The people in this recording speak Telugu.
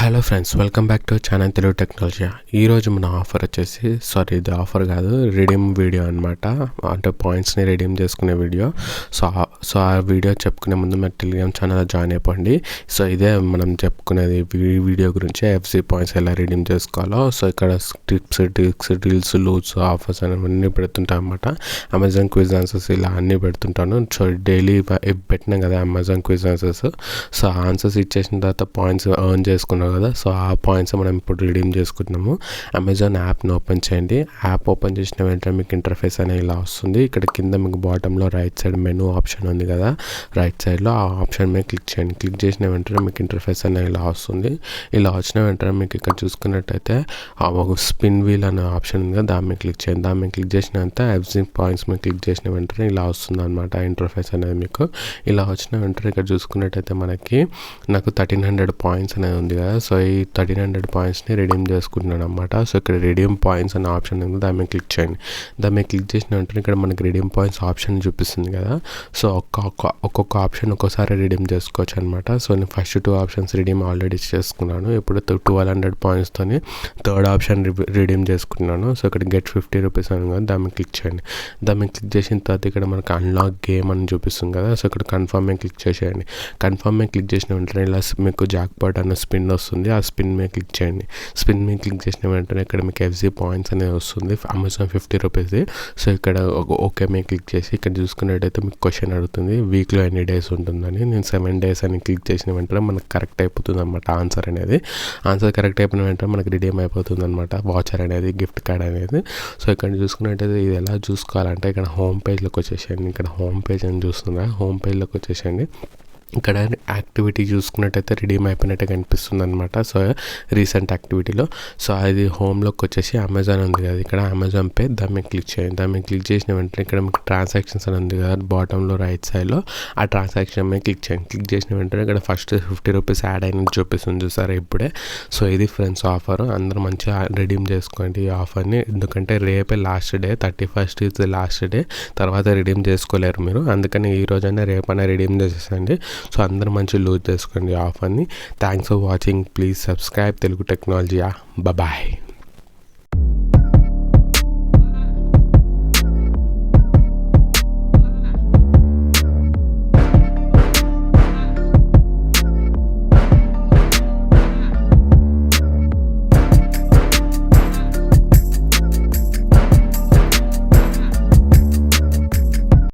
Hello friends, welcome back to channel Telugu technology. ఈరోజు మన ఆఫర్ వచ్చేసి ఇది ఆఫర్ కాదు, రిడీమ్ వీడియో అనమాట. అంటే పాయింట్స్ని రిడీమ్ చేసుకునే వీడియో. సో ఆ వీడియో చెప్పుకునే ముందు మన టెలిగ్రామ్ ఛానల్ జాయిన్ అయిపోండి. సో ఇదే మనం చెప్పుకునేది వీడియో గురించి, ఎఫ్సి పాయింట్స్ ఎలా రిడీమ్ చేసుకోవాలో. సో ఇక్కడ tips, tricks, deals, loots, offers అన్నీ పెడుతుంటాం అనమాట. అమెజాన్ క్విజ్ ఆన్సర్స్ ఇలా అన్నీ పెడుతుంటాను. సో డైలీ పెట్టినాం కదా Amazon quiz answers. So answers ఇచ్చేసిన తర్వాత పాయింట్స్ ఎర్న్ చేసుకున్నాం కదా. సో ఆ పాయింట్స్ మనం ఇప్పుడు రిడీమ్ చేసుకుంటున్నాము. అమెజాన్ యాప్ని ఓపెన్ చేయండి. యాప్ ఓపెన్ చేసిన వెంటనే మీకు ఇంటర్ఫేస్ అనేది ఇలా వస్తుంది. ఇక్కడ కింద మీకు బాటంలో రైట్ సైడ్ మెనూ ఆప్షన్ ఉంది కదా, రైట్ సైడ్లో ఆ ఆప్షన్ మీద క్లిక్ చేయండి. క్లిక్ చేసిన వెంటనే మీకు ఇంటర్ఫేస్ అనేది ఇలా వస్తుంది. ఇలా వచ్చిన వెంటనే మీకు ఇక్కడ చూసుకున్నట్టయితే ఒక స్పిన్ వీల్ అనే ఆప్షన్ ఉంది కదా, దాని మీద క్లిక్ చేయండి. దాని మీద క్లిక్ చేసినంత ఎఫ్జీ పాయింట్స్ మీద క్లిక్ చేసిన వెంటనే ఇలా వస్తుంది అనమాట ఇంటర్ఫేస్ అనేది మీకు. ఇలా వచ్చిన వెంటనే ఇక్కడ చూసుకున్నట్టయితే నాకు 1300 పాయింట్స్ అనేది ఉంది కదా. సో ఈ 1300 పాయింట్స్ని రిడీమ్ చేసుకుంటున్నాను అనమాట. సో ఇక్కడ రిడీమ్ పాయింట్స్ అనే ఆప్షన్ ఉంది, దాని మీద క్లిక్ చేయండి. దాని మీద క్లిక్ చేసిన వెంటనే ఇక్కడ మనకి రిడీమ్ పాయింట్స్ ఆప్షన్ చూపిస్తుంది కదా. సో ఒక్కొక్క ఆప్షన్ ఒక్కోసారి రిడీమ్ చేసుకోవచ్చు అనమాట. సో నేను ఫస్ట్ 2 ఆప్షన్స్ రిడీమ్ ఆల్రెడీ చేసుకున్నాను. ఇప్పుడు 1200 పాయింట్స్తోని థర్డ్ ఆప్షన్ రిడీమ్ చేసుకున్నాను. సో ఇక్కడ గెట్ 50 రూపీస్ అని కదా, దాని మీద క్లిక్ చేయండి. దాని మీద క్లిక్ చేసిన తర్వాత ఇక్కడ మనకి అన్లాక్ గేమ్ అని చూపిస్తుంది కదా. సో ఇక్కడ కన్ఫర్మ్ మీద క్లిక్ చేసేయండి. కన్ఫర్మ్ మీద క్లిక్ చేసిన వెంటనే ఇలా మీకు జాక్పాట్ అన్న స్పిన్ వస్తుంది. ఆ స్పిన్ మీద క్లిక్ చేయండి. స్పిన్ మీద క్లిక్ చేసిన వెంటనే ఇక్కడ మీకు ఎఫ్జీ పాయింట్స్ అనేది వస్తుంది, అమెజాన్ 50 రూపీస్ది. సో ఇక్కడ ఓకే మీద క్లిక్ చేసి ఇక్కడ చూసుకున్నట్టయితే మీకు క్వశ్చన్ అడుగుతుంది, వీక్లో ఎన్ని డేస్ ఉంటుందని. నేను 7 డేస్ అని క్లిక్ చేసిన వెంటనే మనకు కరెక్ట్ అయిపోతుంది అనమాట ఆన్సర్ అనేది. ఆన్సర్ కరెక్ట్ అయిపోయిన వెంటనే మనకి రిడీమ్ అయిపోతుంది అనమాట వాచర్ అనేది, గిఫ్ట్ కార్డ్ అనేది. సో ఇక్కడ చూసుకున్నట్టయితే ఇది ఎలా చూసుకోవాలంటే ఇక్కడ హోమ్ పేజ్లోకి వచ్చేసేయండి. ఇక్కడ హోమ్ పేజ్ అని చూస్తున్నా, హోమ్ పేజ్లోకి వచ్చేసేయండి. ఇక్కడ యాక్టివిటీ చూసుకున్నట్టయితే రిడీమ్ అయిపోయినట్టే కనిపిస్తుంది అనమాట. So recent యాక్టివిటీలో. సో అది హోమ్లోకి వచ్చేసి అమెజాన్ ఉంది కదా, ఇక్కడ అమెజాన్ పే, దాని మీద క్లిక్ చేయండి. దాని మీద క్లిక్ చేసిన వెంటనే ఇక్కడ మీకు ట్రాన్సాక్షన్స్ అని ఉంది కదా బాటంలో రైట్ సైడ్లో, ఆ ట్రాన్సాక్షన్ మీద క్లిక్ చేయండి. క్లిక్ చేసిన వెంటనే ఇక్కడ ఫస్ట్ 50 రూపీస్ యాడ్ అయినట్టు చూపిస్తుంది చూసారా ఇప్పుడే. సో ఇది ఫ్రెండ్స్ ఆఫర్, అందరూ మంచిగా రిడీమ్ చేసుకోండి ఈ ఆఫర్ని. ఎందుకంటే రేపే last day, 31st is the last day. తర్వాత రిడీమ్ చేసుకోలేరు మీరు, అందుకని ఈ రోజైనా రేపైనా రిడీమ్ చేసేసండి. సో అందరూ మంచి లూజ్ చేసుకోండి ఆఫర్ని. Thanks for watching. Please subscribe Telugu technology. Bye.